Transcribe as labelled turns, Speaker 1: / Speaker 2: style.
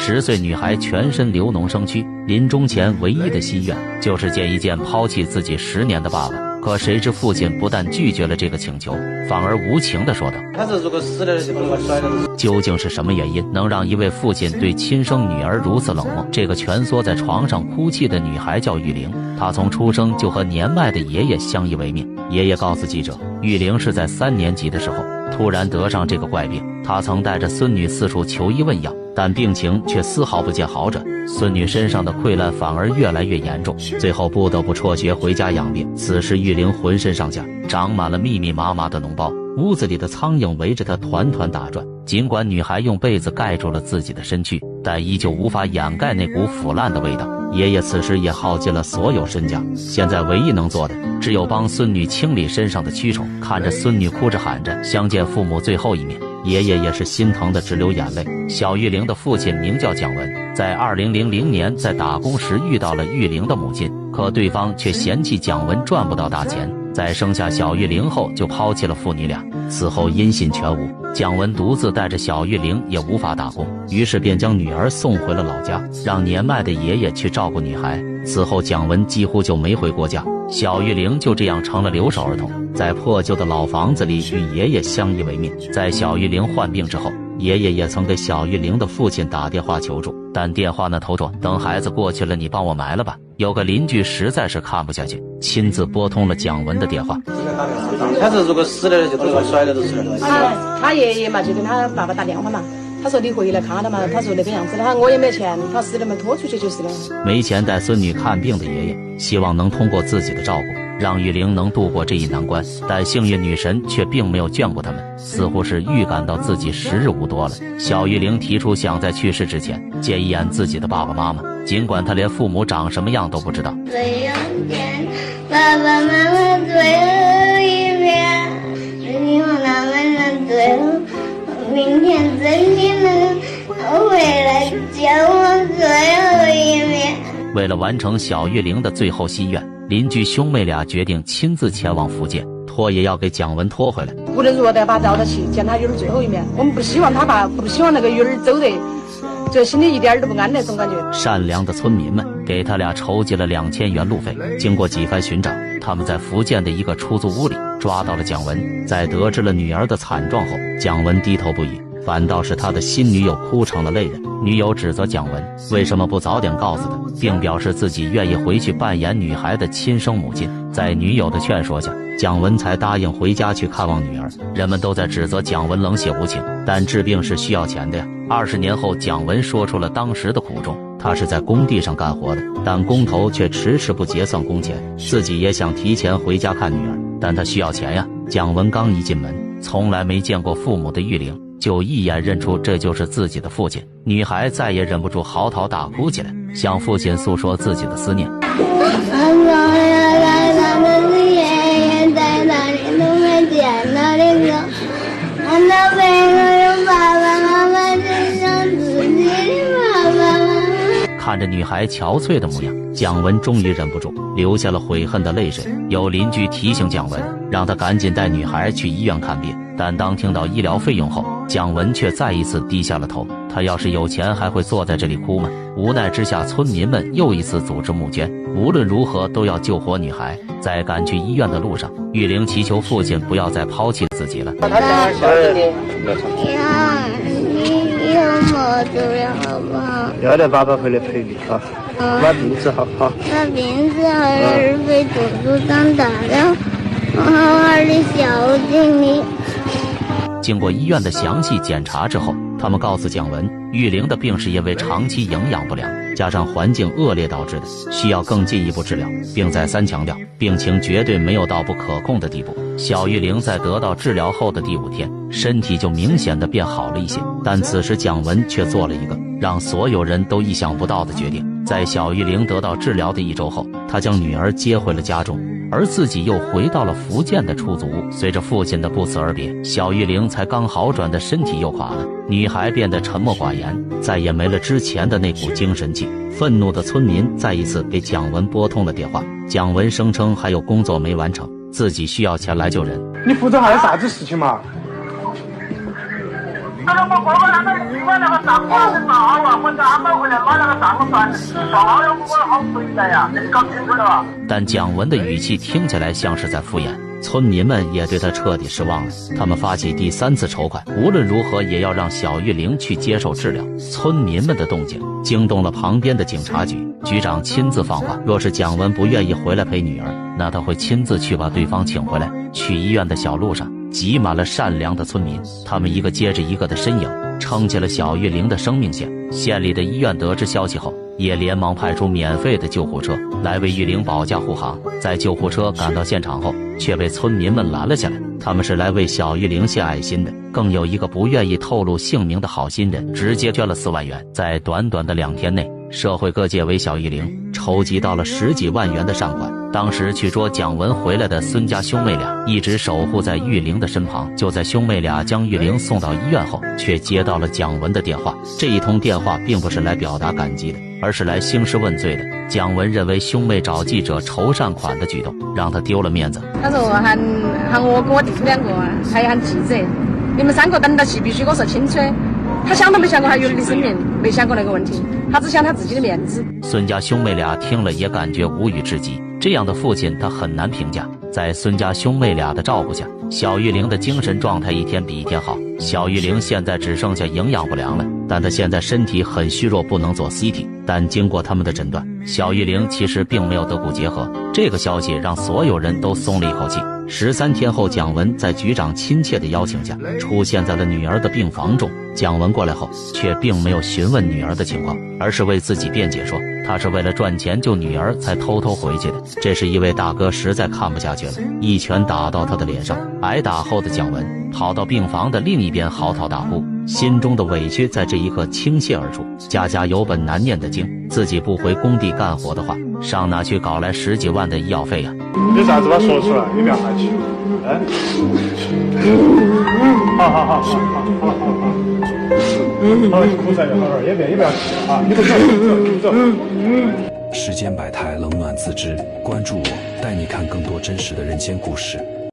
Speaker 1: 10岁女孩全身流脓生蛆，临终前唯一的心愿就是见一见抛弃自己10年的爸爸。可谁知父亲不但拒绝了这个请求，反而无情地说道：“
Speaker 2: 他是如果死了就把我甩了。”
Speaker 1: 究竟是什么原因能让一位父亲对亲生女儿如此冷漠？这个蜷缩在床上哭泣的女孩叫玉玲，她从出生就和年迈的爷爷相依为命。爷爷告诉记者，玉玲是在3年级的时候突然得上这个怪病，她曾带着孙女四处求医问药，但病情却丝毫不见好转，孙女身上的溃烂反而越来越严重，最后不得不辍学回家养病。此时玉玲浑身上下长满了密密麻麻的脓包，屋子里的苍蝇围着她团团打转。尽管女孩用被子盖住了自己的身躯，但依旧无法掩盖那股腐烂的味道。爷爷此时也耗尽了所有身家，现在唯一能做的只有帮孙女清理身上的蛆虫。看着孙女哭着喊着相见父母最后一面，爷爷也是心疼的直流眼泪。小玉玲的父亲名叫蒋文，在2000年在打工时遇到了玉玲的母亲，可对方却嫌弃蒋文赚不到大钱，在生下小玉玲后就抛弃了父女俩。此后音信全无，蒋文独自带着小玉玲也无法打工，于是便将女儿送回了老家，让年迈的爷爷去照顾女孩。此后蒋文几乎就没回过家，小玉玲就这样成了留守儿童，在破旧的老房子里与爷爷相依为命。在小玉玲患病之后，爷爷也曾给小玉玲的父亲打电话求助，但电话那头说等孩子过去了你帮我埋了吧。有个邻居实在是看不下去，亲自拨通了蒋文的电话。
Speaker 2: 他是如果死了就把我甩了就是了。
Speaker 3: 他爷爷嘛就跟他爸爸打电话嘛，他说你回来看他嘛，他说那个样子的，我也没钱，他死了嘛拖出去就是了。
Speaker 1: 没钱带孙女看病的爷爷希望能通过自己的照顾让玉玲能度过这一难关，但幸运女神却并没有眷顾他们，似乎是预感到自己时日无多了。小玉玲提出想在去世之前见一眼自己的爸爸妈妈，尽管她连父母长什么样都不知道。
Speaker 4: 最后见爸爸妈妈最后一面，希望他们能最后明天真的能回来见我最后一面。
Speaker 1: 为了完成小玉玲的最后心愿，邻居兄妹俩决定亲自前往福建，拖也要给蒋文拖回来。
Speaker 3: 无论如何都要把他找到去，见他女儿最后一面。我们不希望他爸，不希望那个女儿走得这心里一点都不安那种感觉。
Speaker 1: 善良的村民们给他俩筹集了2000元路费，经过几番寻找，他们在福建的一个出租屋里抓到了蒋文。在得知了女儿的惨状后，蒋文低头不语，反倒是他的新女友哭成了泪人。女友指责蒋文为什么不早点告诉他，并表示自己愿意回去扮演女孩的亲生母亲。在女友的劝说下，蒋文才答应回家去看望女儿。人们都在指责蒋文冷血无情，但治病是需要钱的呀。20年后，蒋文说出了当时的苦衷，他是在工地上干活的，但工头却迟迟不结算工钱，自己也想提前回家看女儿，但他需要钱呀。蒋文刚一进门，从来没见过父母的玉玲就一眼认出这就是自己的父亲，女孩再也忍不住嚎啕大哭起来，向父亲诉说自己的思念。看着女孩憔悴的模样，蒋文终于忍不住流下了悔恨的泪水。有邻居提醒蒋文，让他赶紧带女孩去医院看病，但当听到医疗费用后，蒋文却再一次低下了头。他要是有钱还会坐在这里哭吗？无奈之下，村民们又一次组织募捐，无论如何都要救活女孩。在赶去医院的路上，玉玲祈求父亲不要再抛弃自己了。
Speaker 4: 以后我走了好不好？
Speaker 2: 要带爸爸回来陪你啊！把病治好哈。
Speaker 4: 把病治好，儿肥嘟嘟长大了，好好的孝敬你。
Speaker 1: 经过医院的详细检查之后，他们告诉蒋文，玉玲的病是因为长期营养不良加上环境恶劣导致的，需要更进一步治疗，并再三强调病情绝对没有到不可控的地步。小玉玲在得到治疗后的第5天，身体就明显的变好了一些，但此时蒋文却做了一个让所有人都意想不到的决定。在小玉玲得到治疗的1周后，他将女儿接回了家中，而自己又回到了福建的出租屋。随着父亲的不辞而别，小玉玲才刚好转的身体又垮了，女孩变得沉默寡言，再也没了之前的那股精神气。愤怒的村民再一次给蒋文拨通了电话，蒋文声称还有工作没完成，自己需要钱来救人。
Speaker 2: 你负责还有啥子事情嘛？
Speaker 5: 他说我哥哥他们去把那个账款给报啊，我再安排回来把那个账算报了，我好回来呀，你搞清楚了吧？
Speaker 1: 但蒋文的语气听起来像是在敷衍。村民们也对他彻底失望了，他们发起第3次筹款，无论如何也要让小玉玲去接受治疗。村民们的动静惊动了旁边的警察局，局长亲自放话，若是蒋文不愿意回来陪女儿，那他会亲自去把对方请回来。去医院的小路上挤满了善良的村民，他们一个接着一个的身影撑起了小玉玲的生命线。县里的医院得知消息后，也连忙派出免费的救护车来为玉玲保驾护航。在救护车赶到现场后，却被村民们拦了下来。他们是来为小玉玲献爱心的，更有一个不愿意透露姓名的好心人，直接捐了4万元。在短短的2天内，社会各界为小玉玲筹集到了10几万元的善款。当时去捉蒋文回来的孙家兄妹俩一直守护在玉玲的身旁。就在兄妹俩将玉玲送到医院后，却接到了蒋文的电话。这一通电话并不是来表达感激的，而是来兴师问罪的。蒋文认为兄妹找记者筹善款的举动让他丢了面子。
Speaker 3: 他说喊我跟我弟夫2个，还有喊记者，你们3个等到戏必须给我说清楚。他想都没想过还有你的生命，没想过那个问题，他只想他自己的面子。
Speaker 1: 孙家兄妹俩听了也感觉无语至极，这样的父亲他很难评价。在孙家兄妹俩的照顾下，小玉玲的精神状态一天比一天好。小玉玲现在只剩下营养不良了，但她现在身体很虚弱，不能做 CT。但经过他们的诊断，小玉玲其实并没有得骨结核。这个消息让所有人都松了一口气。13天后，蒋文在局长亲切的邀请下出现在了女儿的病房中。蒋文过来后，却并没有询问女儿的情况，而是为自己辩解说，他是为了赚钱救女儿才偷偷回去的。这时一位大哥实在看不下去了，一拳打到他的脸上。挨打后的蒋文跑到病房的另一边嚎啕大哭，心中的委屈在这一刻倾泻而出。家家有本难念的经，自己不回工地干活的话，上哪去搞来10几万的医药费呀？
Speaker 2: 有啥子把说出来，你不要害羞。好，哭噻就好了，也不要气啊，你不走。
Speaker 6: 世间百态，冷暖自知。关注我，带你看更多真实的人间故事。